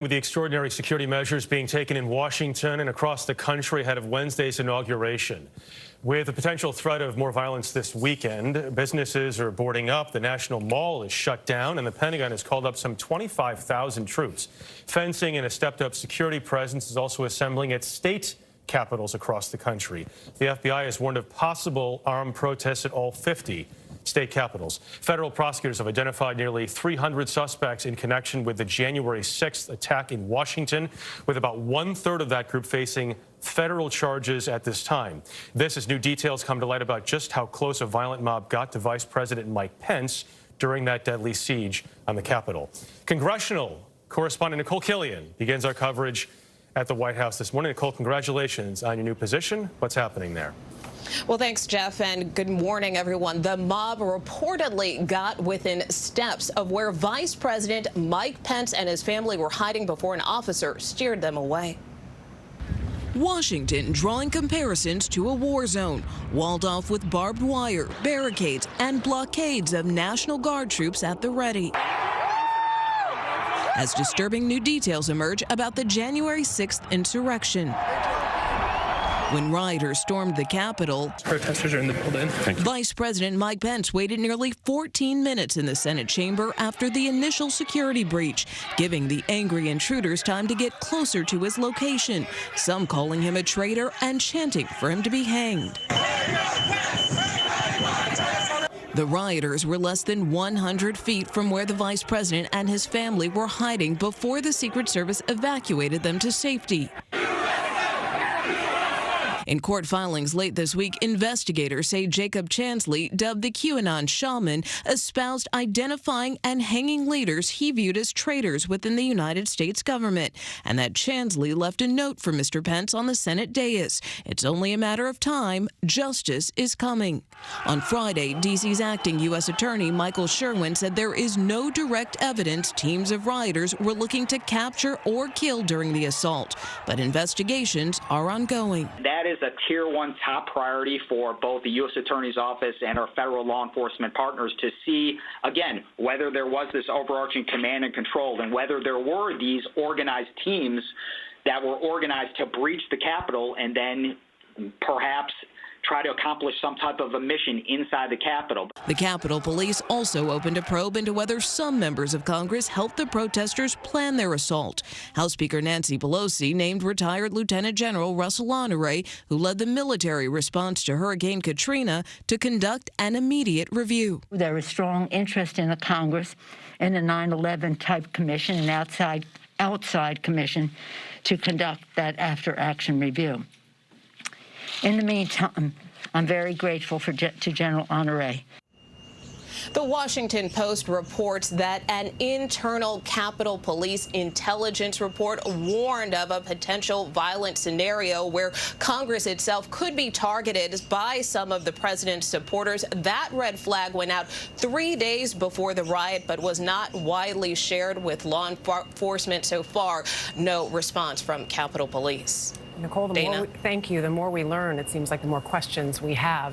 With the extraordinary security measures being taken in Washington and across the country ahead of Wednesday's inauguration. With the potential threat of more violence this weekend, businesses are boarding up, the National Mall is shut down, and the Pentagon has called up some 25,000 troops. Fencing and a stepped-up security presence is also assembling at state capitals across the country. The FBI has warned of possible armed protests at all 50 state capitals. Federal prosecutors have identified nearly 300 suspects in connection with the January 6th attack in Washington, with about one-third of that group facing federal charges at this time. This as new details come to light about just how close a violent mob got to Vice President Mike Pence during that deadly siege on the Capitol. Congressional correspondent Nikole Killion begins our coverage at the White House this morning. Nikole, congratulations on your new position. What's happening there? Well, thanks, Jeff, and good morning, everyone. The mob reportedly got within steps of where Vice President Mike Pence and his family were hiding before an officer steered them away. Washington drawing comparisons to a war zone, walled off with barbed wire, barricades, and blockades of National Guard troops at the ready. As disturbing new details emerge about the January 6th insurrection. When rioters stormed the Capitol, protesters are in the building. Vice President Mike Pence waited nearly 14 minutes in the Senate chamber after the initial security breach, giving the angry intruders time to get closer to his location, some calling him a traitor and chanting for him to be hanged. The rioters were less than 100 feet from where the vice president and his family were hiding before the Secret Service evacuated them to safety. In court filings late this week, investigators say Jacob Chansley, dubbed the QAnon shaman, espoused identifying and hanging leaders he viewed as traitors within the United States government, and that Chansley left a note for Mr. Pence on the Senate dais. It's only a matter of time. Justice is coming. On Friday, D.C.'s acting U.S. Attorney Michael Sherwin said there is no direct evidence teams of rioters were looking to capture or kill during the assault, but investigations are ongoing. That is a Tier 1 top priority for both the U.S. Attorney's Office and our federal law enforcement partners to see, again, whether there was this overarching command and control and whether there were these organized teams that were organized to breach the Capitol and then perhaps try to accomplish some type of a mission inside the Capitol. The Capitol Police also opened a probe into whether some members of Congress helped the protesters plan their assault. House Speaker Nancy Pelosi named retired Lieutenant General Russell Honore, who led the military response to Hurricane Katrina, to conduct an immediate review. There is strong interest in the Congress in a 9/11 type commission, an outside commission, to conduct that after-action review. In the meantime, I'm very grateful to General Honore. The Washington Post reports that an internal Capitol Police intelligence report warned of a potential violent scenario where Congress itself could be targeted by some of the president's supporters. That red flag went out 3 days before the riot, but was not widely shared with law enforcement so far. No response from Capitol Police. Nikole, thank you. The more we learn, it seems like the more questions we have.